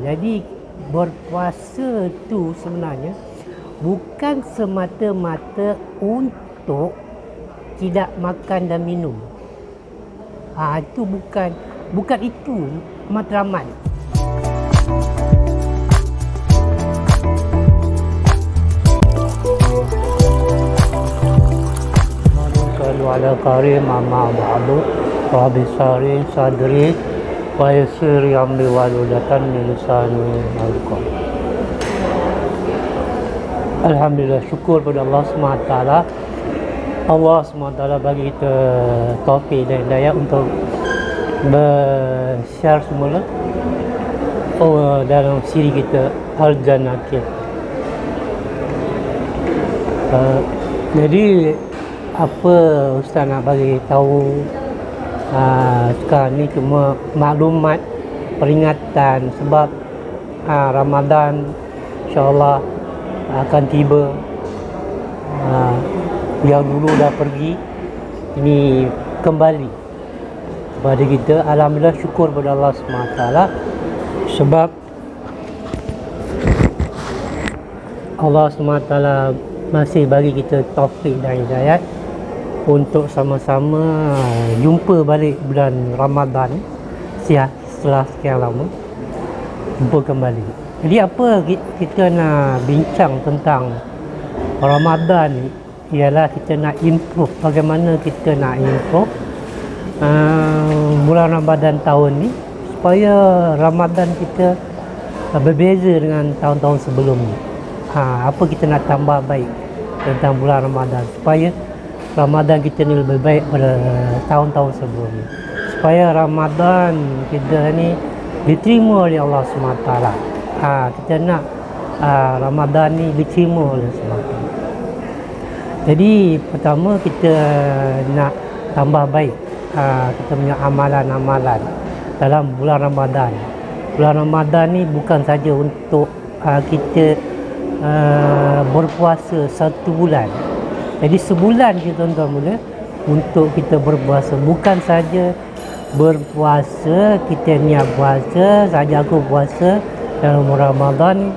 Jadi berpuasa tu sebenarnya bukan semata-mata untuk tidak makan dan minum. Itu bukan itu matlamat. Sallu ala karim amma ba'du rabbi sari sadri wa yassir amri wahlul min lisani yafqahu. Alhamdulillah, syukur pada Allah SWT. Allah SWT bagi kita taufik dan hidayah untuk share semula dalam siri kita Al-Jannah. Jadi apa Ustaz nak bagi tahu sekarang ni cuma maklumat peringatan sebab Ramadan insyaAllah akan tiba. Yang dulu dah pergi, ini kembali kepada kita. Alhamdulillah, syukur pada Allah SWT sebab Allah SWT masih bagi kita taufik dan hidayat untuk sama-sama jumpa balik bulan Ramadan setelah sekian lama, jumpa kembali. Jadi apa kita nak bincang tentang Ramadan ni ialah kita nak improve, bagaimana kita nak improve bulan Ramadan tahun ni supaya Ramadan kita berbeza dengan tahun-tahun sebelum ni. Apa kita nak tambah baik tentang bulan Ramadan supaya Ramadan kita ni lebih baik pada tahun-tahun sebelum ni, supaya Ramadan kita ni diterima oleh Allah SWT. Kita nak Ramadan ni diterima oleh Allah SWT. Jadi pertama kita nak tambah baik kita punya amalan-amalan dalam bulan Ramadan. Bulan Ramadan ni bukan saja untuk kita berpuasa satu bulan. Jadi sebulan kita tuan-tuan mula untuk kita berpuasa, bukan saja berpuasa kita niat puasa saja. Aku puasa dalam Ramadan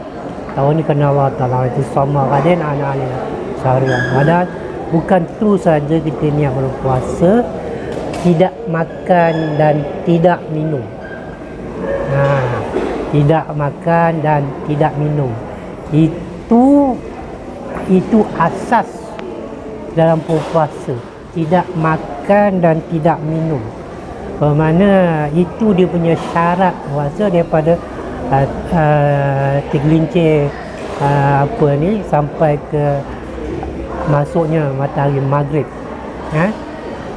tahun ni kerana Allah Ta'ala itu sama kadin anak-anak sehari Ramadan. Bukan tu saja kita niat berpuasa, tidak makan dan tidak minum. Tidak makan dan tidak minum, itu asas dalam berpuasa. Tidak makan dan tidak minum, bermakna itu dia punya syarat puasa daripada tergelincir sampai ke masuknya matahari maghrib.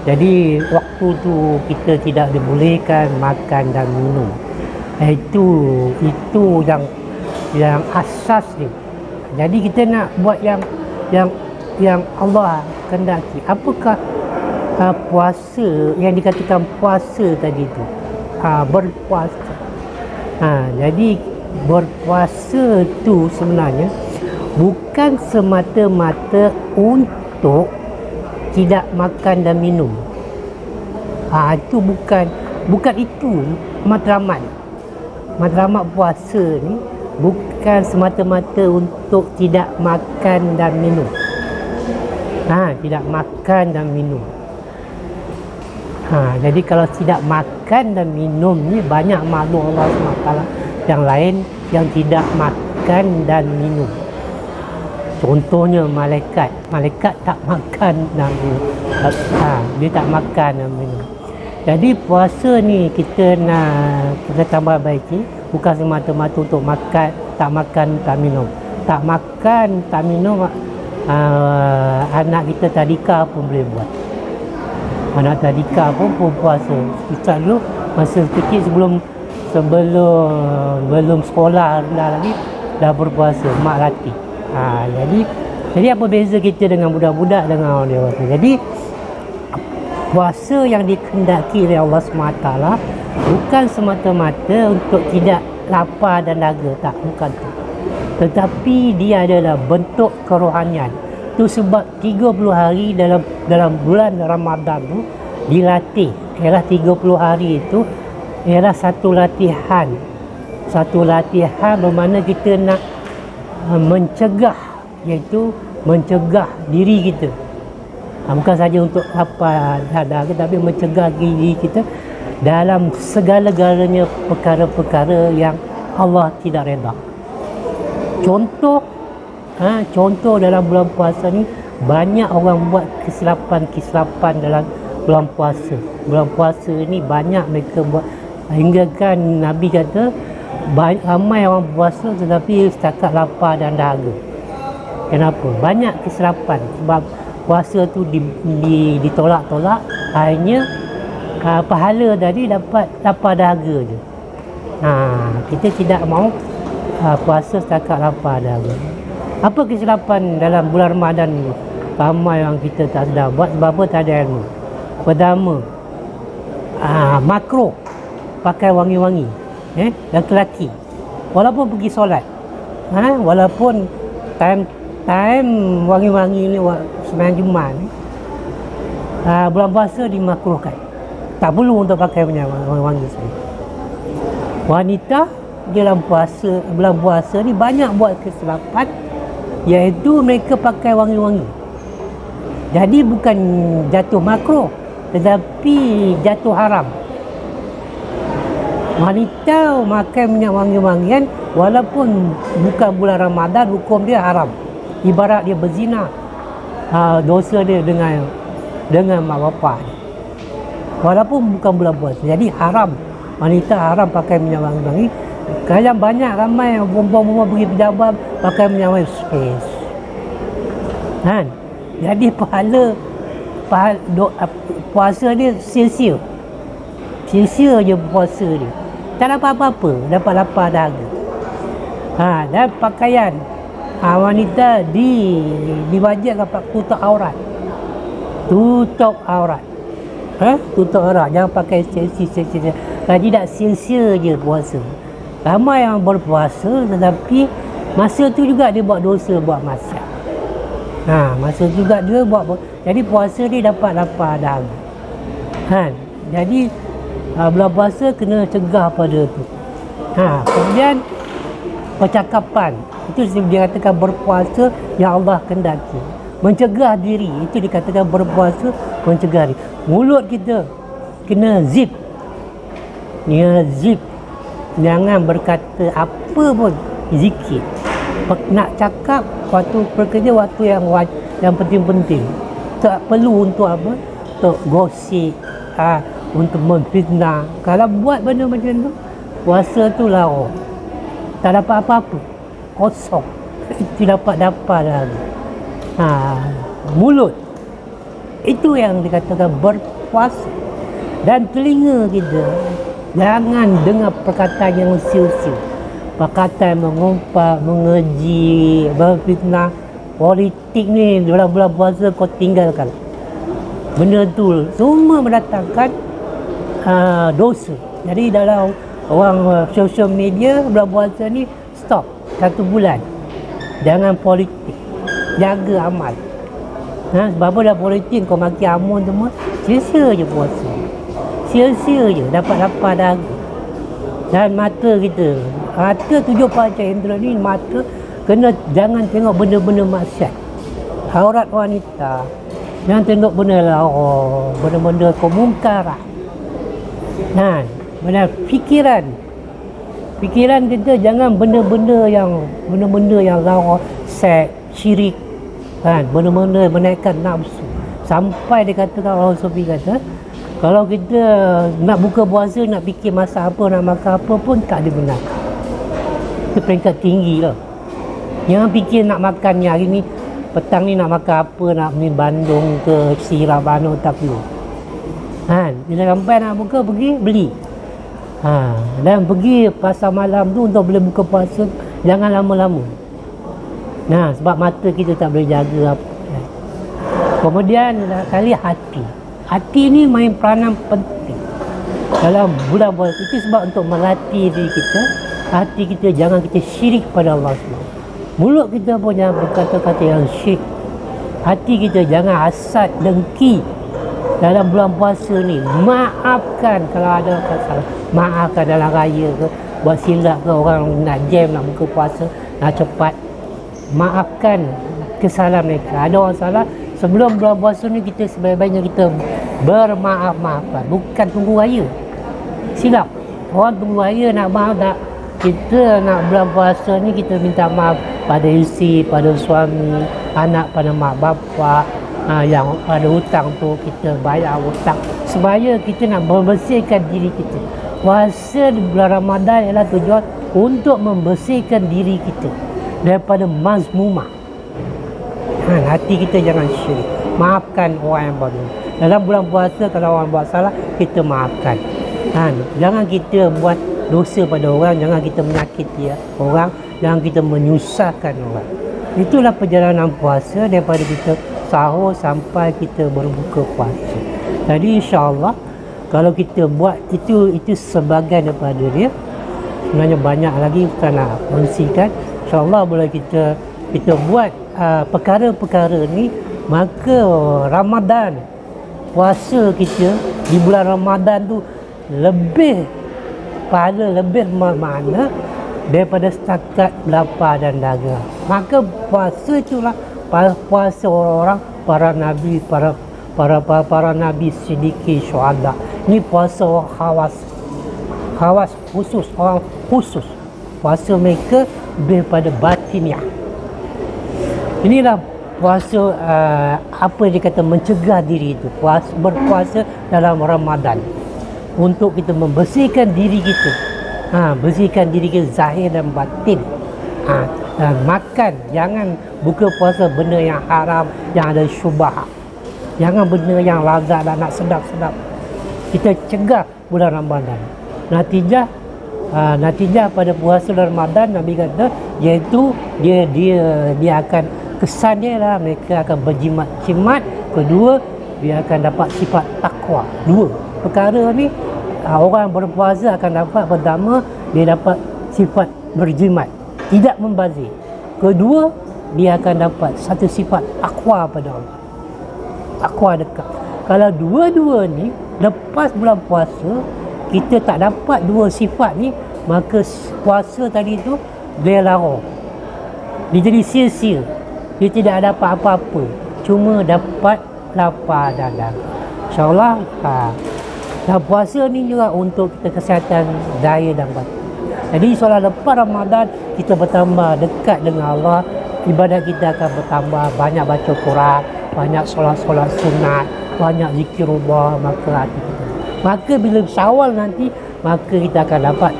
Jadi waktu tu kita tidak dibolehkan makan dan minum. Itu yang asas ni. Jadi kita nak buat yang Allah kehendaki. Apakah puasa yang dikatakan puasa tadi tu? Berpuasa. Jadi berpuasa tu sebenarnya bukan semata-mata untuk tidak makan dan minum. Itu bukan itu matlamat. Matlamat puasa ni bukan semata-mata untuk tidak makan dan minum. Tidak makan dan minum. Jadi kalau tidak makan dan minum ni banyak makhluk Allah SWT yang lain yang tidak makan dan minum. Contohnya malaikat tak makan dan minum. Dia tak makan dan minum. Jadi puasa ni kita tambah baiki, bukan semata-mata untuk makan, tak makan, tak minum. Tak makan, tak minum, anak kita tadika pun boleh buat. Anak tadika pun puasa. Kita dulu masa kecil sebelum sekolah rendah lagi dah berpuasa, mak latih. Jadi apa beza kita dengan budak-budak dengan orang dewasa? Jadi puasa yang dikehendaki oleh Allah SWT bukan semata-mata untuk tidak lapar dan dahaga, tak, bukan tu. Tetapi dia adalah bentuk kerohanian. Itu sebab 30 hari dalam bulan Ramadan tu dilatih. Ialah 30 hari itu ialah satu latihan satu latihan bermakna kita nak mencegah, iaitu mencegah diri kita. Bukan saja untuk lapar dahaga, tapi mencegah diri kita dalam segala-galanya perkara-perkara yang Allah tidak redha. Contoh dalam bulan puasa ni, banyak orang buat kesilapan dalam bulan puasa. Bulan puasa ni banyak mereka buat, hingga kan Nabi kata ramai orang puasa tetapi setakat lapar dan dahaga. Kenapa? Banyak kesilapan sebab puasa tu ditolak-tolak, akhirnya pahala tadi dapat lapar dahaga je. Kita tidak mahu puasa setakat lapar dahaga. Apa kesilapan dalam bulan Ramadan ni? Ramai yang kita tak sedar buat sebab apa? Tak ada ilmu. Pertama, makro pakai wangi-wangi, lelaki walaupun pergi solat, walaupun time wangi-wangi ni sembahyang Jumaat ni, bulan puasa dimakruhkan, tak perlu untuk pakai wangi-wangi sendiri. Wanita dalam bulan puasa ni banyak buat kesilapan, iaitu mereka pakai wangi-wangi. Jadi bukan jatuh makruh, tetapi jatuh haram. Wanita makan minyak wangi-wangian walaupun bukan bulan Ramadan, hukum dia haram. Ibarat dia berzina, dosa dia dengan mak bapak dia, walaupun bukan bulan puasa. Jadi haram, wanita haram pakai minyak wangi-wangi. Kadang banyak ramai perempuan-perempuan pergi pejabat pakai minyak wangi space. Jadi pahala puasa dia sia-sia je puasa dia. Tak dapat apa-apa, dapat lapar dahaga. Dan pakaian, wanita diwajibkan tutup aurat. Tutup aurat, jangan pakai sia-sia. Kalau tidak, sia-sia je puasa. Ramai yang berpuasa tetapi masa tu juga dia buat dosa, buat maksiat. Masa juga dia buat, jadi puasa dia dapat lapar dahaga. Jadi bulan puasa kena cegah pada tu. Kemudian percakapan, itu dia katakan berpuasa yang Allah kendaki. Mencegah diri, itu dikatakan berpuasa mencegah diri. Mulut kita kena zip. Jangan berkata apa pun, zikir. Nak cakap waktu bekerja, waktu yang penting-penting. Tak perlu untuk apa? Untuk gosip, untuk memfitnah. Kalau buat benda macam tu, puasa tu larut. Tak dapat apa-apa, kosong. Tidak dapat lagi. Mulut, itu yang dikatakan berpuasa. Dan telinga kita, jangan dengar perkataan yang siu-siu, perkataan mengumpat, mengeji, berfitnah. Politik ni dalam bulan puasa kau tinggalkan. Benda tu semua mendatangkan dosa. Jadi dalam orang social media bulan puasa ni stop 1 bulan. Jangan politik, jaga amal. Sebab apa dah politik kau maki amun semua, sia-sia je puasa. Sia-sia je, dapat lapar dahaga. Dan mata kita, mata 7 panca indera ni, mata jangan tengok benda-benda maksiat. Aurat wanita, jangan tengok benda lara, benda-benda kemungkaran. Benar, fikiran kita jangan benda-benda yang lara, seks, syirik, benda-benda menaikkan nafsu. Sampai dikatakan orang Sufi kata, kalau kita nak buka puasa, nak fikir masak apa, nak makan apa pun tak dibenarkan. Itu peringkat tinggi lah. Jangan fikir nak makan ni hari ni, petang ni nak makan apa, nak minum bandung ke sirap bandung, tak perlu. Bila sampai nak buka, pergi beli. Dan pergi pasar malam tu untuk boleh buka puasa, jangan lama-lama. Sebab mata kita tak boleh jaga apa. Kemudian kali hati ni main peranan penting dalam bulan puasa. Itu sebab untuk melatih diri kita, hati kita jangan kita syirik pada Allah SWT. Mulut kita pun jangan berkata-kata yang syirik. Hati kita jangan hasad, dengki. Dalam bulan puasa ni, maafkan kalau ada kesalahan. Maafkan dalam raya ke, buat silap ke, orang nak jam nak buka puasa nak cepat, maafkan kesalahan mereka. Ada orang salah sebelum bulan puasa ni, kita sebaik-baiknya kita bermaaf-maafan, bukan tunggu raya. Silap orang tunggu raya nak maaf, tak. Kita nak bulan puasa ni kita minta maaf pada isteri, pada suami, anak, pada mak bapak, yang ada hutang tu kita bayar hutang, supaya kita nak membersihkan diri kita. Puasa di bulan Ramadan ialah tujuan untuk membersihkan diri kita daripada mazmumah. Hati kita jangan syirik, maafkan orang yang baru. Dalam bulan puasa kalau orang buat salah, kita maafkan. Jangan kita buat dosa pada orang, jangan kita menyakiti orang, jangan kita menyusahkan orang. Itulah perjalanan puasa daripada kita sahur sampai kita berbuka puasa. Jadi insya-Allah kalau kita buat itu sebahagian daripada dia. Sebenarnya banyak lagi kita nak kongsikan. InsyaAllah boleh kita buat perkara-perkara ni, maka Ramadan, puasa kita di bulan Ramadan tu lebih pahala, lebih makna daripada setakat lapar dan dahaga. Maka puasa itulah puasa orang-orang para nabi, para nabi, siddiqin, syuhada. Ini puasa orang khawas khusus, orang khusus. Puasa mereka lebih pada batiniah. Inilah puasa apa dia kata, mencegah diri itu. Berpuasa dalam Ramadan untuk kita membersihkan diri kita, bersihkan diri kita zahir dan batin. Dan makan, jangan buka puasa benda yang haram, yang ada syubhat, jangan benda yang lazat dan nak sedap-sedap. Kita cegah bulan Ramadan. Natijah pada puasa Ramadan, Nabi kata, iaitu dia akan, kesannya lah mereka akan berjimat. Kedua, dia akan dapat sifat takwa. Dua perkara ni orang berpuasa akan dapat. Pertama, dia dapat sifat berjimat, tidak membazir. Kedua, dia akan dapat satu sifat takwa pada Allah, takwa dekat. Kalau dua-dua ni lepas bulan puasa kita tak dapat dua sifat ni, maka puasa tadi tu dia lara, dia jadi sia-sia, dia tidak dapat apa-apa, cuma dapat lapar dan dahaga. InsyaAllah dan puasa ni juga untuk kita kesihatan zahir dan batin. Jadi insyaAllah lepas Ramadan kita bertambah dekat dengan Allah, ibadat kita akan bertambah, banyak baca Quran, banyak solat-solat sunat, banyak zikirullah, maka hati kita. Maka bila Syawal nanti, maka kita akan dapat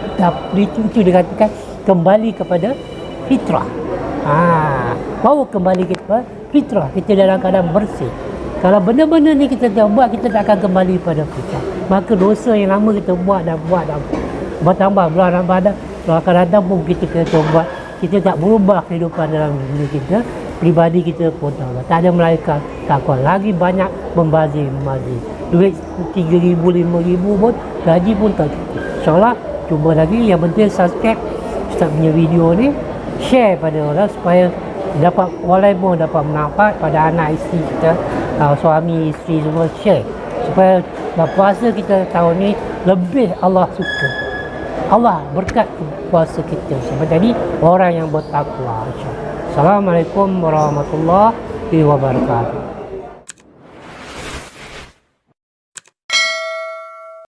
itu dikatakan kembali kepada fitrah. Baru kembali kepada fitrah, kita dalam keadaan bersih. Kalau benda-benda ni kita tak buat, kita tak akan kembali pada fitrah. Maka dosa yang lama kita buat dan bertambah bulan Ramadan, kalau akan datang pun kita buat, kita tak berubah kehidupan dalam diri kita, pribadi kita pun tak ada melainkan takwa. Lagi banyak membazir. Duit 3,000, 5,000 pun, gaji pun tak cukup. InsyaAllah, cuba lagi. Yang penting subscribe Ustaz punya video ni, share pada orang supaya dapat, orang lain pun dapat manfaat, pada anak isteri kita, suami isteri semua, share supaya puasa kita tahun ni lebih Allah suka. Allah berkat puasa kita sampai jadi orang yang bertakwa. Assalamualaikum warahmatullahi wabarakatuh.